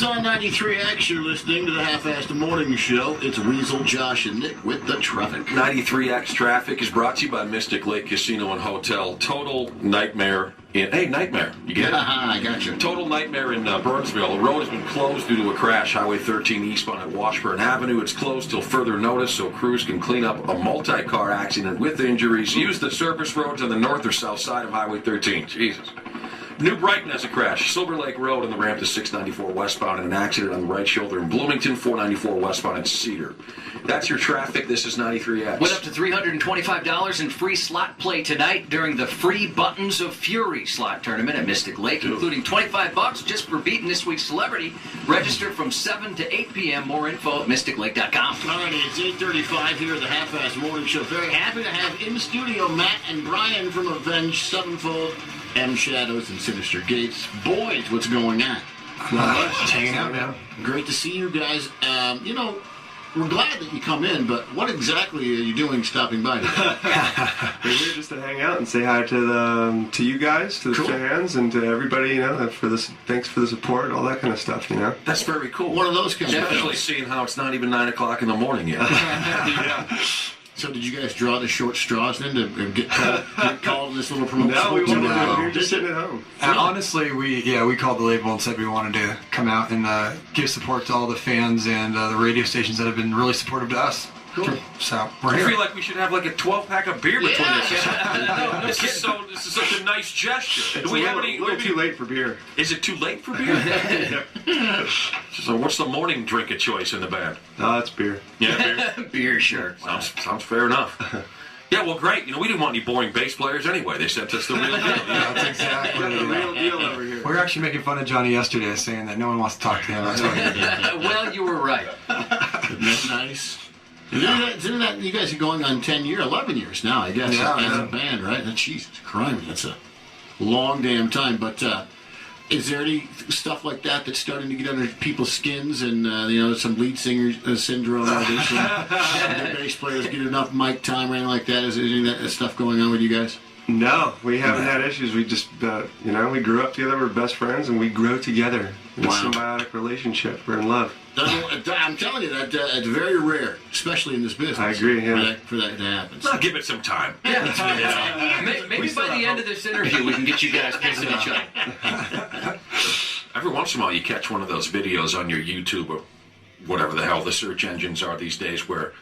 It's on 93X. You're listening to the Half-Assed Morning Show. It's Weasel, Josh, and Nick with the traffic. 93X traffic is brought to you by Mystic Lake Casino and Hotel. Total nightmare. Nightmare. You get it? I got you. Total nightmare in Burnsville. The road has been closed due to a crash. Highway 13 eastbound at Washburn Avenue. It's closed till further notice so crews can clean up a multi-car accident with injuries. Use the surface roads on the north or south side of Highway 13. Jesus. New Brighton has a crash. Silver Lake Road on the ramp to 694 westbound and an accident on the right shoulder in Bloomington, 494 westbound in Cedar. That's your traffic. This is 93X. With up to $325 in free slot play tonight during the Free Buttons of Fury slot tournament at Mystic Lake, including $25 just for beating this week's celebrity. Register from 7 to 8 p.m. More info at mysticlake.com. Alrighty, it's 8:35 here at the Half-Assed Morning Show. Very happy to have in studio Matt and Brian from Avenged Sevenfold, M Shadows, and Sinister Gates. Boys, what's going on? Just hanging out, man. Great to see you guys. We're glad that you come in, but what exactly are you doing stopping by today? We're here just to hang out and say hi to you guys, to the fans, and to everybody. For this, thanks for the support, all that kind of stuff. That's very cool. One of those kind of Especially seeing how it's not even 9 o'clock in the morning yet. Yeah. So did you guys draw the short straws then to get called in this little promotion? No, we wanted to. We were just sitting at home. Honestly, we called the label and said we wanted to come out and give support to all the fans and the radio stations that have been really supportive to us. Cool. So we're I here. feel like we should have like a 12-pack of beer between us. This is such a nice gesture. It's Do we a have little, any? little too late for beer. Is it too late for beer? So what's the morning drink of choice in the band? No, it's beer. Yeah, beer. Beer, sure. Sounds fair enough. Yeah, well, great. We didn't want any boring bass players anyway. They sent us the real deal. Yeah, that's exactly The real deal over here. We were actually making fun of Johnny yesterday, saying that no one wants to talk to him. That's what he did. Well, you were right. Isn't that nice? Isn't that you guys are going on 11 years now, I guess, as a band, right? Jesus Christ, that's a long damn time. But is there any stuff like that that's starting to get under people's skins and, some lead singer syndrome or this? The bass players get enough mic time or anything like that? Is there any of that stuff going on with you guys? No, we haven't had issues. We just, we grew up together. We're best friends, and we grow together in a symbiotic relationship. We're in love. I'm telling you, that it's very rare, especially in this business. I agree, yeah. For that to happen. I'll give it some time. Maybe by the end of this interview, we can get you guys kissing each other. Every once in a while, you catch one of those videos on your YouTube or whatever the hell the search engines are these days where,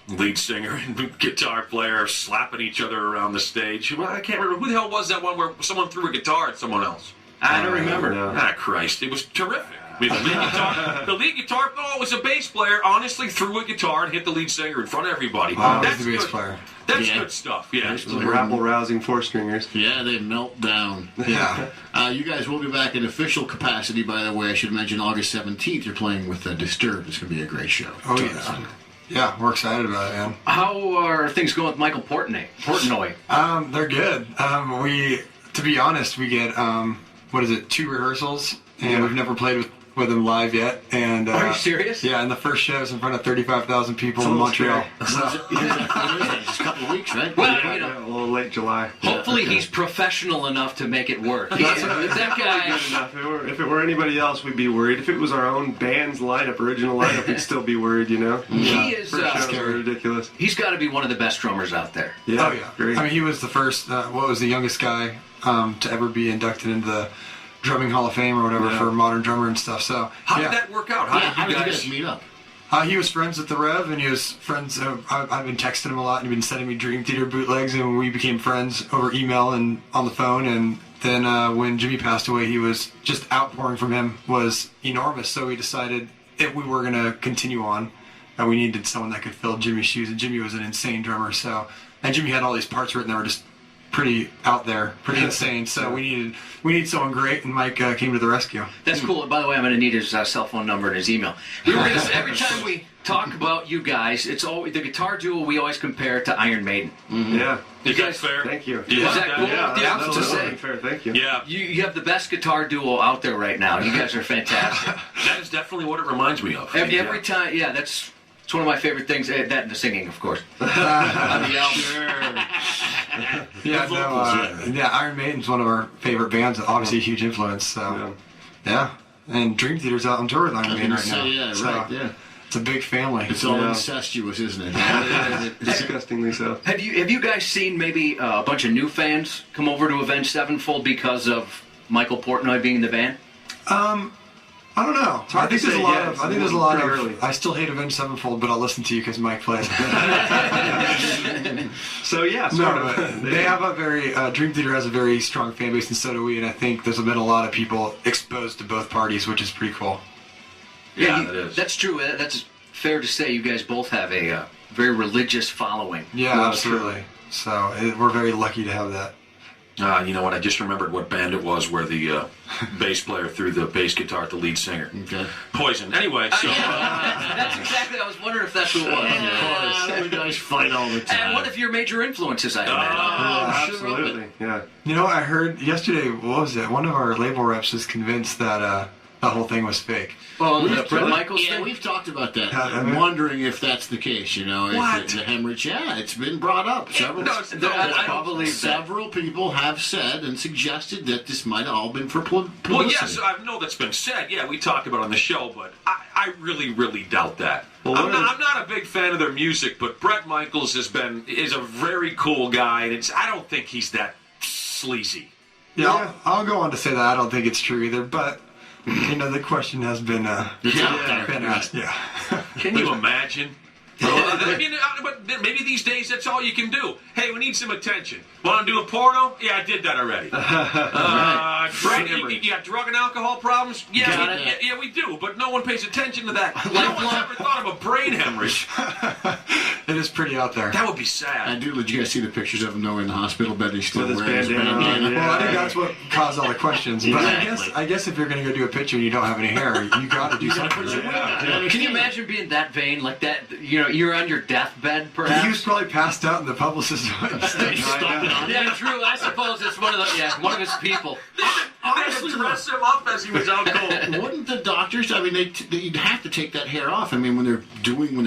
lead singer and guitar player slapping each other around the stage. Well, I can't remember. Who the hell was that one where someone threw a guitar at someone else? I don't remember. No. Ah, Christ. It was terrific. I mean, the lead guitar, it was a bass player, honestly threw a guitar and hit the lead singer in front of everybody. Wow, That's the bass good. player. That's good stuff, yeah. Some rabble-rousing four-stringers. Yeah, they melt down. Yeah. You guys will be back in official capacity, by the way. I should mention August 17th, you're playing with Disturbed. It's going to be a great show. Oh, yeah. Yeah, we're excited about it, man. How are things going with Michael Portnoy? They're good. To be honest, we get, 2 rehearsals, and we've never played with him live yet. And are you serious? Yeah, and the first show is in front of 35,000 people in Montreal. It's a couple of weeks, right? Well, A little late July. Hopefully he's professional enough to make it work. That guy. Good enough. If it were anybody else, we'd be worried. If it was our own band's original lineup, we'd still be worried, He is First shows are ridiculous. He's got to be one of the best drummers out there. Yeah, Oh, yeah. Great. I mean, he was the first, the youngest guy to ever be inducted into the Drumming Hall of Fame or whatever for modern drummer and stuff. So How did that work out? How did you guys meet up? He was friends with the Rev, and he was friends. I've been texting him a lot, and he'd been sending me Dream Theater bootlegs, and we became friends over email and on the phone. And then when Jimmy passed away, he was just outpouring from him was enormous. So we decided if we were going to continue on, we needed someone that could fill Jimmy's shoes, and Jimmy was an insane drummer. And Jimmy had all these parts written that were just pretty out there, pretty insane. So we needed someone great, and Mike came to the rescue. That's cool. By the way, I'm going to need his cell phone number and his email. We were going to say, every time we talk about you guys, it's always the guitar duo we always compare to Iron Maiden. Mm-hmm. Yeah. Is that fair? Thank you. Yeah. Is that cool? Yeah, that's to say. totally fair. Thank you. Yeah. You have the best guitar duo out there right now. You guys are fantastic. That is definitely what it reminds me of. Every time, it's one of my favorite things. That and the singing, of course. On the album. Iron Maiden's one of our favorite bands. Obviously, a huge influence. So, yeah. And Dream Theater's out on tour with Iron Maiden right now. Yeah, So, right, yeah. It's a big family. It's all incestuous, isn't it? Disgustingly so. Have you guys seen maybe a bunch of new fans come over to Avenged Sevenfold because of Michael Portnoy being in the band? I don't know. I think there's a lot of. I think there's a lot of. early. I still hate Avenged Sevenfold, but I'll listen to you because Mike plays. So yeah, They have a very Dream Theater has a very strong fan base, and so do we. And I think there's been a lot of people exposed to both parties, which is pretty cool. Yeah, that is. That's true. That's fair to say. You guys both have a very religious following. Yeah, absolutely. So we're very lucky to have that. You know what? I just remembered what band it was where the bass player threw the bass guitar at the lead singer. Okay. Poison. Anyway, so That's exactly. I was wondering if that's who it was. You guys fight all the time. And one of your major influences, I imagine. absolutely. Yeah. You know, I heard yesterday. What was it? One of our label reps was convinced that that whole thing was fake. Well, the Bret Michaels Yeah, thing? we've talked about that. Yeah, I'm wondering if that's the case. You know, What? If the hemorrhage. Yeah, it's been brought up. Several. I don't believe that. Several people have said and suggested that this might have all been for publicity. well, yes, I know that's been said. Yeah, we talked about it on the show, but I really, really doubt that. Well, I'm not a big fan of their music, but Bret Michaels is a very cool guy, and I don't think he's that sleazy. Yeah, I'll go on to say that I don't think it's true either, but you know the question has been been asked. Yeah. Can you imagine? I mean, but maybe these days that's all you can do. Hey, we need some attention. Want to do a porno? Yeah, I did that already. Brett, you got drug and alcohol problems? Yeah, we do, but no one pays attention to that. No one's ever thought of a brain hemorrhage. It is pretty out there. That would be sad. Did you guys see the pictures of him though in the hospital bed? He's still With his wearing his bandana bandana. on, Well, I think that's what caused all the questions. But Exactly. I guess if you're going to go do a picture and you don't have any hair, you got to do something. Can you imagine being that vain, like that? You know, you're on your deathbed, perhaps. He was probably passed out, and the publicist Yeah, true. I suppose it's one of his people. Honestly, dress him up as he was out cold. Wouldn't the doctors? I mean, you'd have to take that hair off. I mean, when they're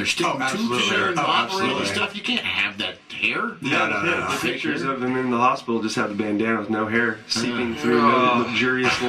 sticking tubes in there and operating and stuff, you can't have that hair. The pictures of him in the hospital just have the bandana with no hair seeping through, no luxurious